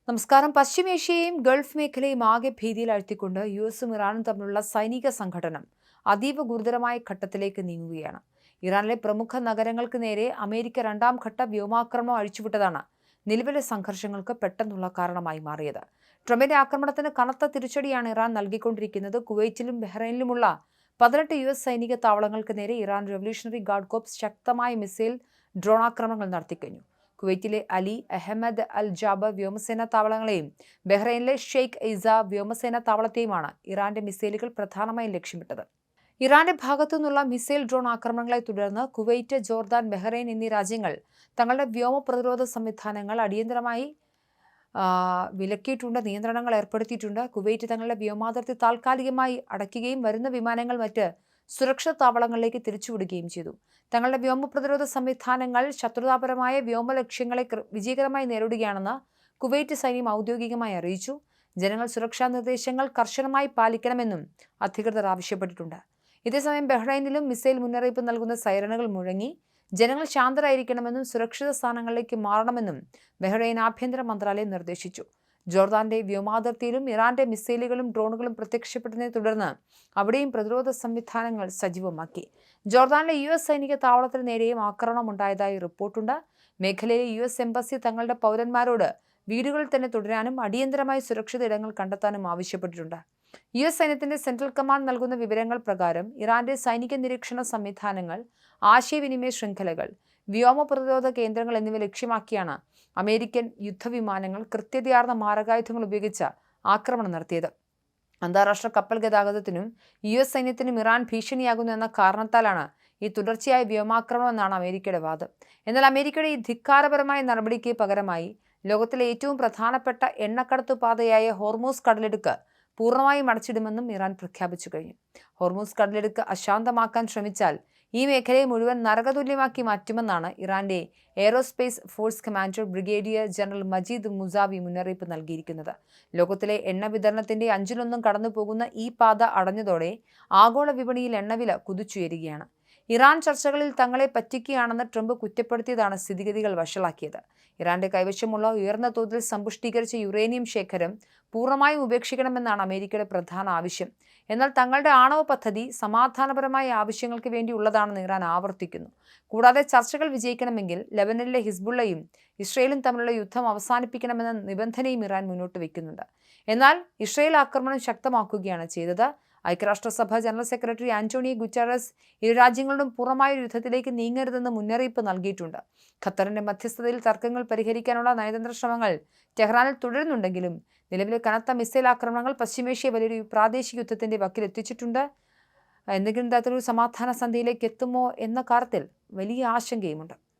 നമസ്കാരം. പശ്ചിമേഷ്യയും ഗൾഫ് മേഖലയും ആകെ ഭീതിയിൽ അഴ്ത്തിക്കൊണ്ട് യുഎസും ഇറാനും തമ്മിലുള്ള സൈനിക സംഘടനം അതീവ ഗുരുതരമായ ഘട്ടത്തിലേക്ക് നീങ്ങുകയാണ്. ഇറാനിലെ പ്രമുഖ നഗരങ്ങൾക്ക് നേരെ അമേരിക്ക രണ്ടാം ഘട്ട വ്യോമാക്രമണം അഴിച്ചുവിട്ടതാണ് നിലവിലെ സംഘർഷങ്ങൾക്ക് പെട്ടെന്നുള്ള കാരണമായി മാറിയത്. ട്രംപിന്റെ ആക്രമണത്തിന് കനത്ത തിരിച്ചടിയാണ് ഇറാൻ നൽകിക്കൊണ്ടിരിക്കുന്നത്. കുവൈറ്റിലും ബഹ്റൈനിലുമുള്ള 18 യുഎസ് സൈനിക താവളങ്ങൾക്ക് നേരെ ഇറാൻ റവല്യൂഷണറി ഗാർഡ് കോർപ്സ് ശക്തമായ മിസൈൽ ഡ്രോണാക്രമണങ്ങൾ നടത്തിക്കഴിഞ്ഞു. കുവൈറ്റിലെ അലി അഹമ്മദ് അൽ ജാബർ വ്യോമസേനാ താവളങ്ങളെയും ബഹ്റൈനിലെ ഷെയ്ഖ് ഇസ വ്യോമസേനാ താവളത്തെയുമാണ് ഇറാന്റെ മിസൈലുകൾ പ്രധാനമായും ലക്ഷ്യമിട്ടത്. ഇറാന്റെ ഭാഗത്തു നിന്നുള്ള മിസൈൽ ഡ്രോൺ ആക്രമണങ്ങളെ തുടർന്ന് കുവൈറ്റ്, ജോർദാൻ, ബഹ്റൈൻ എന്നീ രാജ്യങ്ങൾ തങ്ങളുടെ വ്യോമ പ്രതിരോധ സംവിധാനങ്ങൾ അടിയന്തരമായി വിലക്കിയിട്ടുണ്ട്, നിയന്ത്രണങ്ങൾ ഏർപ്പെടുത്തിയിട്ടുണ്ട്. കുവൈറ്റ് തങ്ങളുടെ വ്യോമാതിർത്തി താൽക്കാലികമായി അടയ്ക്കുകയും വരുന്ന വിമാനങ്ങൾ മറ്റ് സുരക്ഷിത താവളങ്ങളിലേക്ക് തിരിച്ചുവിടുകയും ചെയ്തു. തങ്ങളുടെ വ്യോമ പ്രതിരോധ സംവിധാനങ്ങൾ ശത്രുതാപരമായ വ്യോമ ലക്ഷ്യങ്ങളെ വിജയകരമായി നേരിടുകയാണെന്ന് കുവൈറ്റ് സൈന്യം ഔദ്യോഗികമായി അറിയിച്ചു. ജനങ്ങൾ സുരക്ഷാ നിർദ്ദേശങ്ങൾ കർശനമായി പാലിക്കണമെന്നും അധികൃതർ ആവശ്യപ്പെട്ടിട്ടുണ്ട്. ഇതേസമയം ബഹ്റൈനിലും മിസൈൽ മുന്നറിയിപ്പ് നൽകുന്ന സൈറണുകൾ മുഴങ്ങി. ജനങ്ങൾ ശാന്തരായിരിക്കണമെന്നും സുരക്ഷിത സ്ഥാനങ്ങളിലേക്ക് മാറണമെന്നും ബഹ്റൈൻ ആഭ്യന്തര മന്ത്രാലയം നിർദ്ദേശിച്ചു. ജോർദാന്റെ വ്യോമാതിർത്തിയിലും ഇറാന്റെ മിസൈലുകളും ഡ്രോണുകളും പ്രത്യക്ഷപ്പെട്ടതിനെ തുടർന്ന് അവിടെയും പ്രതിരോധ സംവിധാനങ്ങൾ സജീവമാക്കി. ജോർദാനിലെ യുഎസ് സൈനിക താവളത്തിന് നേരെയും ആക്രമണം ഉണ്ടായതായി റിപ്പോർട്ടുണ്ട്. മേഖലയിലെ യുഎസ് എംബസി തങ്ങളുടെ പൗരന്മാരോട് വീടുകളിൽ തന്നെ തുടരാനും അടിയന്തരമായി സുരക്ഷിത ഇടങ്ങൾ കണ്ടെത്താനും ആവശ്യപ്പെട്ടിട്ടുണ്ട്. യുഎസ് സൈന്യത്തിന്റെ സെൻട്രൽ കമാൻഡ് നൽകുന്ന വിവരങ്ങൾ പ്രകാരം ഇറാന്റെ സൈനിക നിരീക്ഷണ സംവിധാനങ്ങൾ, ആശയവിനിമയ ശൃംഖലകൾ, വ്യോമ പ്രതിരോധ കേന്ദ്രങ്ങൾ എന്നിവ ലക്ഷ്യമാക്കിയാണ് അമേരിക്കൻ യുദ്ധവിമാനങ്ങൾ കൃത്യതയാർന്ന മാരകായുധങ്ങൾ ഉപയോഗിച്ച് ആക്രമണം നടത്തിയത്. അന്താരാഷ്ട്ര കപ്പൽ ഗതാഗതത്തിനും യുഎസ് സൈന്യത്തിനും ഇറാൻ ഭീഷണിയാകുന്നു എന്ന കാരണത്താലാണ് ഈ തുടർച്ചയായ വ്യോമാക്രമണം എന്നാണ് അമേരിക്കയുടെ വാദം. എന്നാൽ അമേരിക്കയുടെ ഈ ധിക്കാരപരമായ നടപടിക്ക് പകരമായി ലോകത്തിലെ ഏറ്റവും പ്രധാനപ്പെട്ട എണ്ണക്കടത്തു പാതയായ ഹോർമൂസ് കടലിടുക്ക് പൂർണ്ണമായും അടച്ചിടുമെന്നും ഇറാൻ പ്രഖ്യാപിച്ചു കഴിഞ്ഞു. ഹോർമൂസ് കടലിടുക്ക് അശാന്തമാക്കാൻ ശ്രമിച്ചാൽ ഈ മേഖലയെ മുഴുവൻ നരകതുല്യമാക്കി മാറ്റുമെന്നാണ് ഇറാന്റെ aerospace force commander brigadier general Majeed മുസാവി മുന്നറിയിപ്പ് നൽകിയിരിക്കുന്നത്. ലോകത്തിലെ എണ്ണ വിതരണത്തിന്റെ 1/5 കടന്നു പോകുന്ന ഈ പാത അടഞ്ഞതോടെ ആഗോള വിപണിയിൽ എണ്ണവില കുതിച്ചുയരുകയാണ്. ഇറാൻ ചർച്ചകളിൽ തങ്ങളെ പറ്റിക്കുകയാണെന്ന് ട്രംപ് കുറ്റപ്പെടുത്തിയതാണ് സ്ഥിതിഗതികൾ വഷളാക്കിയത്. ഇറാന്റെ കൈവശമുള്ള ഉയർന്ന തോതിൽ സമ്പുഷ്ടീകരിച്ച യുറേനിയം ശേഖരം പൂർണ്ണമായും ഉപേക്ഷിക്കണമെന്നാണ് അമേരിക്കയുടെ പ്രധാന ആവശ്യം. എന്നാൽ തങ്ങളുടെ ആണവ പദ്ധതി സമാധാനപരമായ ആവശ്യങ്ങൾക്ക് വേണ്ടിയുള്ളതാണെന്ന് ഇറാൻ ആവർത്തിക്കുന്നു. കൂടാതെ ചർച്ചകൾ വിജയിക്കണമെങ്കിൽ ലെബനനിലെ ഹിസ്ബുള്ളയും ഇസ്രയേലും തമ്മിലുള്ള യുദ്ധം അവസാനിപ്പിക്കണമെന്ന നിബന്ധനയും ഇറാൻ മുന്നോട്ട് വയ്ക്കുന്നുണ്ട്. എന്നാൽ ഇസ്രയേൽ ആക്രമണം ശക്തമാക്കുകയാണ് ചെയ്തത്. ഐക്യരാഷ്ട്രസഭ ജനറൽ സെക്രട്ടറി ആന്റോണിയോ ഗുറ്ററസ് ഇരു രാജ്യങ്ങളും പൂർണ്ണമായ യുദ്ധത്തിലേക്ക് നീങ്ങരുതെന്ന് മുന്നറിയിപ്പ് നൽകിയിട്ടുണ്ട്. ഖത്തറിന്റെ മധ്യസ്ഥതയിൽ തർക്കങ്ങൾ പരിഹരിക്കാനുള്ള നയതന്ത്ര ശ്രമങ്ങൾ ടെഹ്റാനിൽ തുടരുന്നുണ്ടെങ്കിലും നിലവിലെ കനത്ത മിസൈൽ ആക്രമണങ്ങൾ പശ്ചിമേഷ്യ വലിയൊരു പ്രാദേശിക യുദ്ധത്തിന്റെ വക്കിലെത്തിച്ചിട്ടുണ്ട്. എന്തെങ്കിലും തരത്തിലൊരു സമാധാന സന്ധിയിലേക്ക് എത്തുമോ എന്ന കാര്യത്തിൽ വലിയ ആശങ്കയുമുണ്ട്.